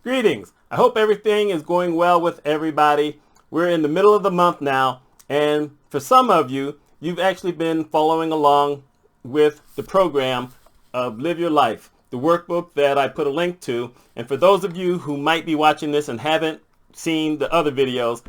Greetings. I hope everything is going well with everybody. We're in the middle of the month now, and for some of you, you've actually been following along with the program of Live Your Life, the workbook that I put a link to. And for those of you who might be watching this and haven't seen the other videos,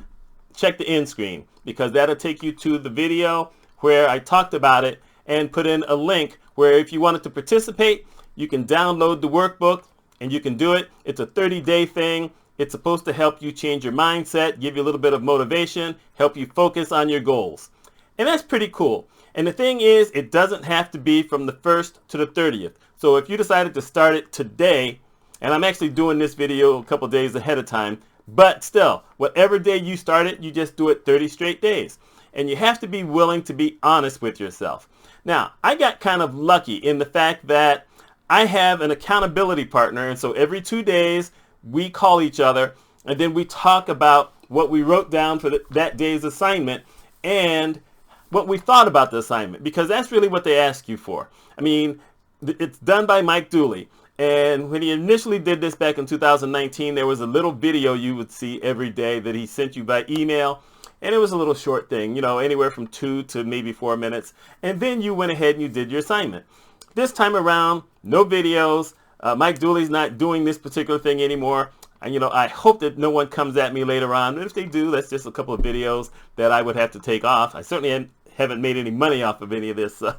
check the end screen because that'll take you to the video where I talked about it and put in a link where if you wanted to participate, you can download the workbook and you can do it. It's a 30-day thing. It's supposed to help you change your mindset, give you a little bit of motivation, help you focus on your goals. And that's pretty cool. And the thing is, it doesn't have to be from the 1st to the 30th. So if you decided to start it today, and I'm actually doing this video a couple days ahead of time, but still, whatever day you start it, you just do it 30 straight days. And you have to be willing to be honest with yourself. Now, I got kind of lucky in the fact that I have an accountability partner, and so every 2 days we call each other and then we talk about what we wrote down for that day's assignment and what we thought about the assignment, because that's really what they ask you for. I mean, it's done by Mike Dooley, and when he initially did this back in 2019, there was a little video you would see every day that he sent you by email, and it was a little short thing, you know, anywhere from 2 to maybe 4 minutes, and then you went ahead and you did your assignment. This time around, no videos. Mike Dooley's not doing this particular thing anymore. And, you know, I hope that no one comes at me later on. And if they do, that's just a couple of videos that I would have to take off. I certainly haven't made any money off of any of this. So.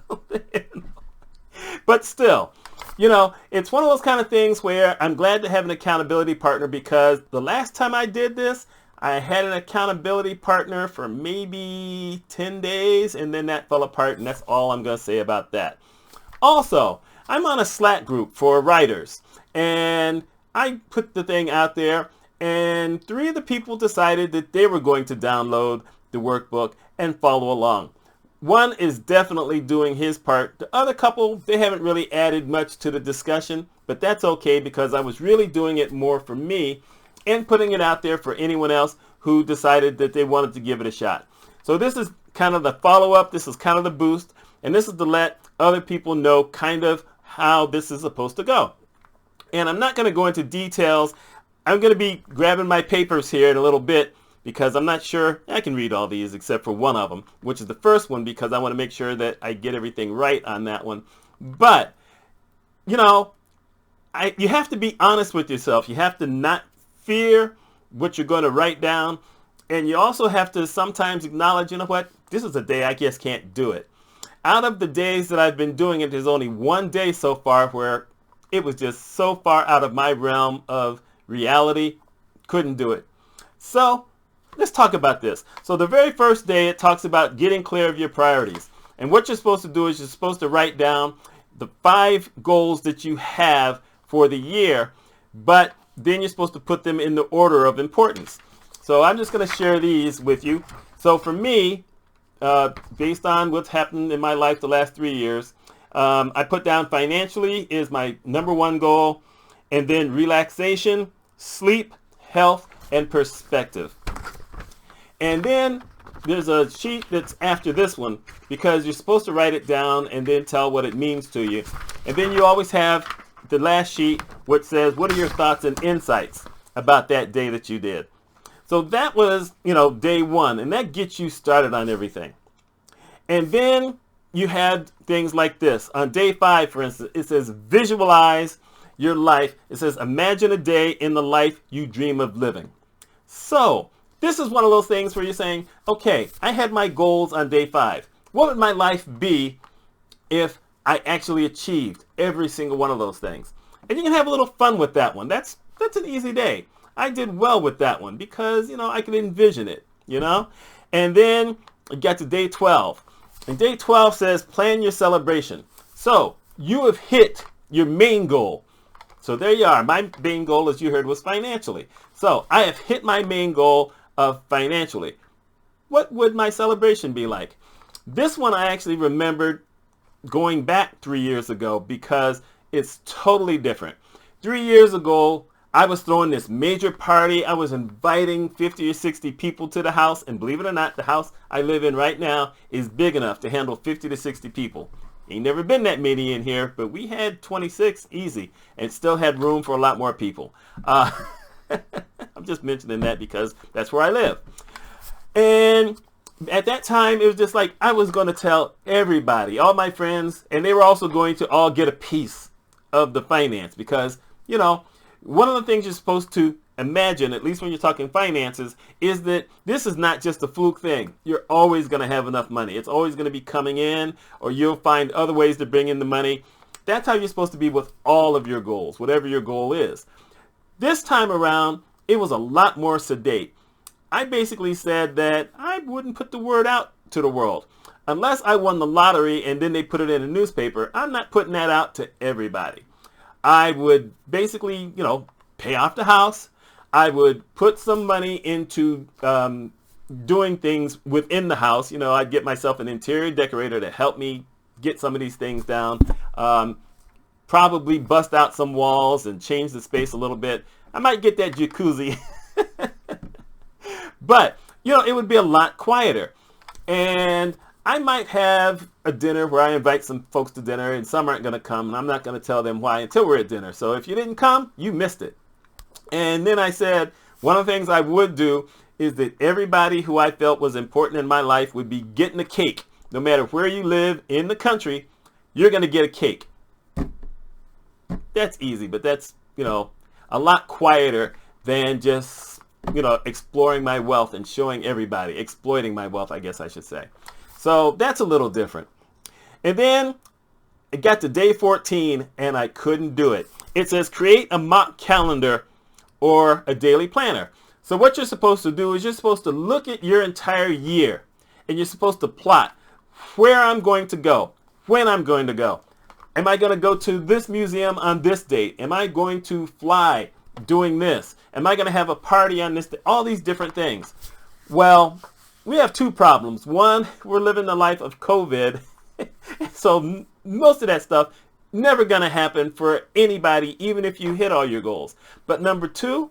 But still, you know, it's one of those kind of things where I'm glad to have an accountability partner, because the last time I did this, I had an accountability partner for maybe 10 days, and then that fell apart, and that's all I'm going to say about that. Also, I'm on a Slack group for writers, and I put the thing out there, and 3 of the people decided that they were going to download the workbook and follow along. One is definitely doing his part. The other couple, they haven't really added much to the discussion, but that's okay because I was really doing it more for me and putting it out there for anyone else who decided that they wanted to give it a shot. So this is kind of the follow-up. This is kind of the boost. And this is to let other people know kind of how this is supposed to go. And I'm not going to go into details. I'm going to be grabbing my papers here in a little bit because I'm not sure I can read all these except for one of them, which is the first one, because I want to make sure that I get everything right on that one. But, you know, you have to be honest with yourself. You have to not fear what you're going to write down. And you also have to sometimes acknowledge, you know what, this is a day I just can't do it. Out of the days that I've been doing it, there's only one day so far where it was just so far out of my realm of reality, couldn't do it. So let's talk about this. So the very first day, it talks about getting clear of your priorities. And what you're supposed to do is you're supposed to write down the 5 goals that you have for the year, but then you're supposed to put them in the order of importance. So I'm just going to share these with you. So for me, based on what's happened in my life the last 3 years, I put down financially is my number 1 goal, and then relaxation, sleep, health, and perspective. And then there's a sheet that's after this one because you're supposed to write it down and then tell what it means to you. And then you always have the last sheet which says, what are your thoughts and insights about that day that you did? So that was, you know, day 1, and that gets you started on everything. And then you had things like this. On day 5, for instance, it says visualize your life. It says imagine a day in the life you dream of living. So this is one of those things where you're saying, okay, I had my goals on day 5. What would my life be if I actually achieved every single one of those things? And you can have a little fun with that one. That's an easy day. I did well with that one because, you know, I could envision it, you know. And then you got to day 12. And day 12 says plan your celebration. So you have hit your main goal. So there you are. My main goal, as you heard, was financially. So I have hit my main goal of financially. What would my celebration be like? This one I actually remembered going back 3 years ago because it's totally different. 3 years ago, I was throwing this major party. I was inviting 50 or 60 people to the house. And believe it or not, the house I live in right now is big enough to handle 50 to 60 people. Ain't never been that many in here, but we had 26 easy and still had room for a lot more people. I'm just mentioning that because that's where I live. And at that time, it was just like I was going to tell everybody, all my friends, and they were also going to all get a piece of the finance because, one of the things you're supposed to imagine, at least when you're talking finances, is that this is not just a fluke thing. You're always going to have enough money. It's always going to be coming in, or you'll find other ways to bring in the money. That's how you're supposed to be with all of your goals, whatever your goal is. This time around, it was a lot more sedate. I basically said that I wouldn't put the word out to the world. Unless I won the lottery and then they put it in a newspaper, I'm not putting that out to everybody. I would basically, pay off the house. I would put some money into doing things within the house. I'd get myself an interior decorator to help me get some of these things down. Probably bust out some walls and change the space a little bit. I might get that jacuzzi. But, it would be a lot quieter. And I might have a dinner where I invite some folks to dinner, and some aren't going to come, and I'm not going to tell them why until we're at dinner. So if you didn't come, you missed it. And then I said, one of the things I would do is that everybody who I felt was important in my life would be getting a cake. No matter where you live in the country, you're going to get a cake. That's easy, but that's, a lot quieter than just, exploring my wealth and showing everybody, exploiting my wealth, I guess I should say. So that's a little different. And then it got to day 14 and I couldn't do it. It says create a mock calendar or a daily planner. So what you're supposed to do is you're supposed to look at your entire year and you're supposed to plot where I'm going to go, when I'm going to go. Am I going to go to this museum on this date? Am I going to fly doing this? Am I going to have a party on this day? All these different things. Well, we have two problems. One, we're living the life of COVID. So most of that stuff never going to happen for anybody, even if you hit all your goals. But number two,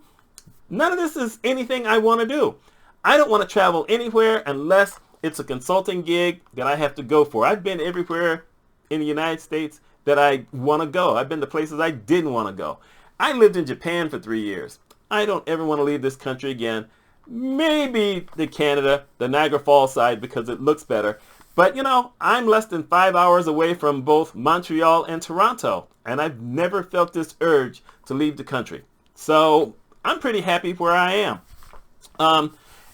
none of this is anything I want to do. I don't want to travel anywhere unless it's a consulting gig that I have to go for. I've been everywhere in the United States that I want to go. I've been to places I didn't want to go. I lived in Japan for 3 years. I don't ever want to leave this country again. Maybe the Canada, the Niagara Falls side, because it looks better. But, I'm less than 5 hours away from both Montreal and Toronto, and I've never felt this urge to leave the country. So I'm pretty happy where I am.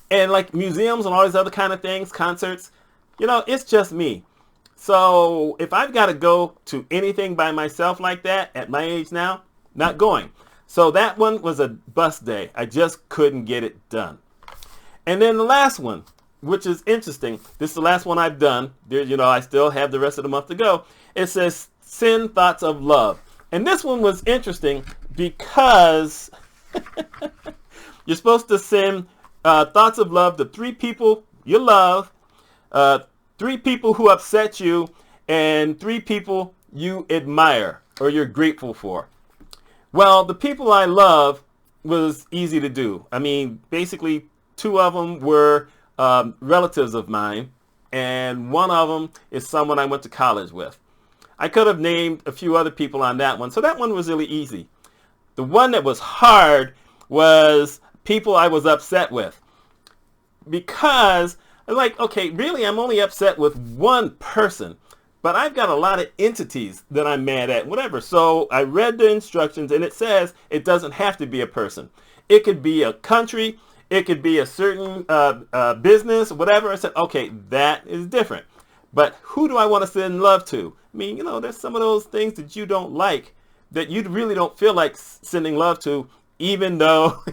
And like museums and all these other kind of things, concerts, it's just me. So if I've got to go to anything by myself like that at my age now, not going. So that one was a bust day. I just couldn't get it done. And then the last one, which is interesting. This is the last one I've done. There, I still have the rest of the month to go. It says send thoughts of love. And this one was interesting because you're supposed to send thoughts of love to 3 people you love, 3 people who upset you, and 3 people you admire or you're grateful for. Well, the people I love was easy to do. I mean, basically 2 of them were relatives of mine, and 1 of them is someone I went to college with. I could have named a few other people on that one, so that one was really easy. The one that was hard was people I was upset with, because I was like, okay, really, I'm only upset with 1 person, but I've got a lot of entities that I'm mad at, whatever. So I read the instructions, and it says it doesn't have to be a person. It could be a country. It could be a certain business, whatever. I said, okay, that is different. But who do I want to send love to? I mean, there's some of those things that you don't like, that you really don't feel like sending love to, even though,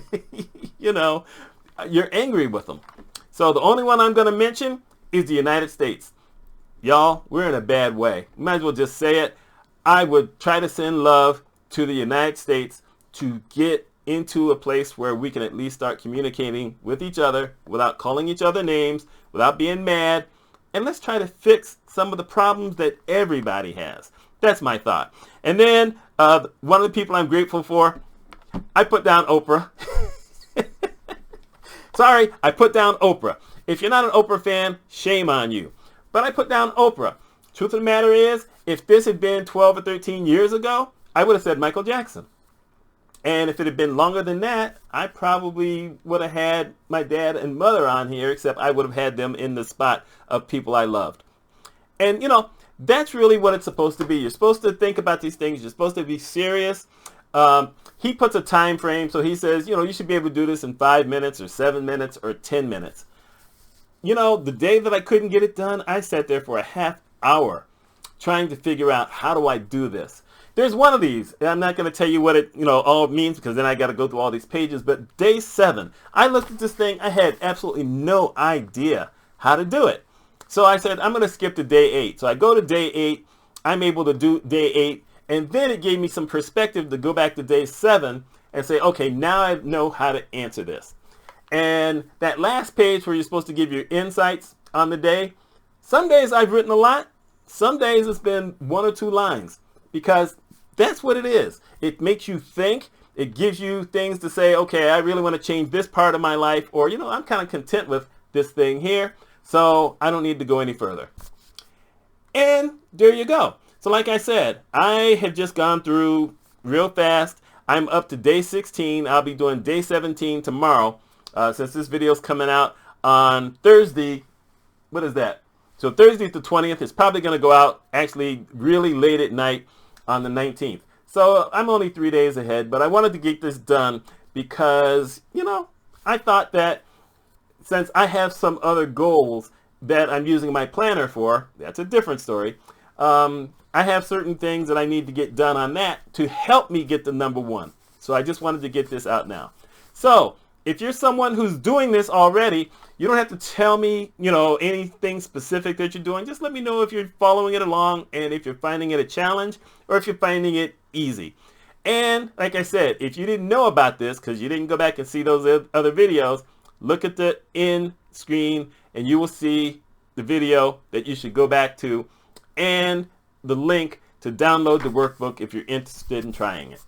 you're angry with them. So the only one I'm going to mention is the United States. Y'all, we're in a bad way. Might as well just say it. I would try to send love to the United States to get into a place where we can at least start communicating with each other without calling each other names, without being mad. And let's try to fix some of the problems that everybody has. That's my thought. And then one of the people I'm grateful for, I put down Oprah. Sorry, I put down Oprah. If you're not an Oprah fan, shame on you. But I put down Oprah. Truth of the matter is, if this had been 12 or 13 years ago, I would have said Michael Jackson. And if it had been longer than that, I probably would have had my dad and mother on here, except I would have had them in the spot of people I loved. And, you know, that's really what it's supposed to be. You're supposed to think about these things. You're supposed to be serious. He puts a time frame. So he says, you know, you should be able to do this in 5 minutes or 7 minutes or 10 minutes. You know, the day that I couldn't get it done, I sat there for a half hour trying to figure out, how do I do this? There's one of these, and I'm not going to tell you what it, you know, all means, because then I got to go through all these pages. But day 7, I looked at this thing. I had absolutely no idea how to do it. So I said, I'm going to skip to day 8. So I go to day 8. I'm able to do day 8. And then it gave me some perspective to go back to day 7 and say, okay, now I know how to answer this. And that last page where you're supposed to give your insights on the day, some days I've written a lot. Some days it's been 1 or 2 lines, because that's what it is. It makes you think. It gives you things to say, okay, I really want to change this part of my life, or, you know, I'm kind of content with this thing here, so I don't need to go any further. And there you go. So like I said, I have just gone through real fast. I'm up to day 16. I'll be doing day 17 tomorrow, since this video is coming out on Thursday. What is that? So Thursday the 20th. Is probably going to go out actually really late at night on the 19th. So I'm only 3 days ahead, but I wanted to get this done because, you know, I thought that since I have some other goals that I'm using my planner for, that's a different story. I have certain things that I need to get done on that to help me get to number 1. So I just wanted to get this out now. So if you're someone who's doing this already, you don't have to tell me, you know, anything specific that you're doing. Just let me know if you're following it along and if you're finding it a challenge or if you're finding it easy. And like I said, if you didn't know about this because you didn't go back and see those other videos, look at the end screen and you will see the video that you should go back to and the link to download the workbook if you're interested in trying it.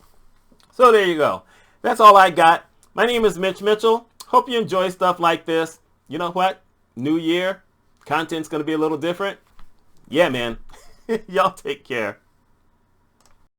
So there you go. That's all I got. My name is Mitch Mitchell. Hope you enjoy stuff like this. You know what? New year. Content's going to be a little different. Yeah, man. Y'all take care.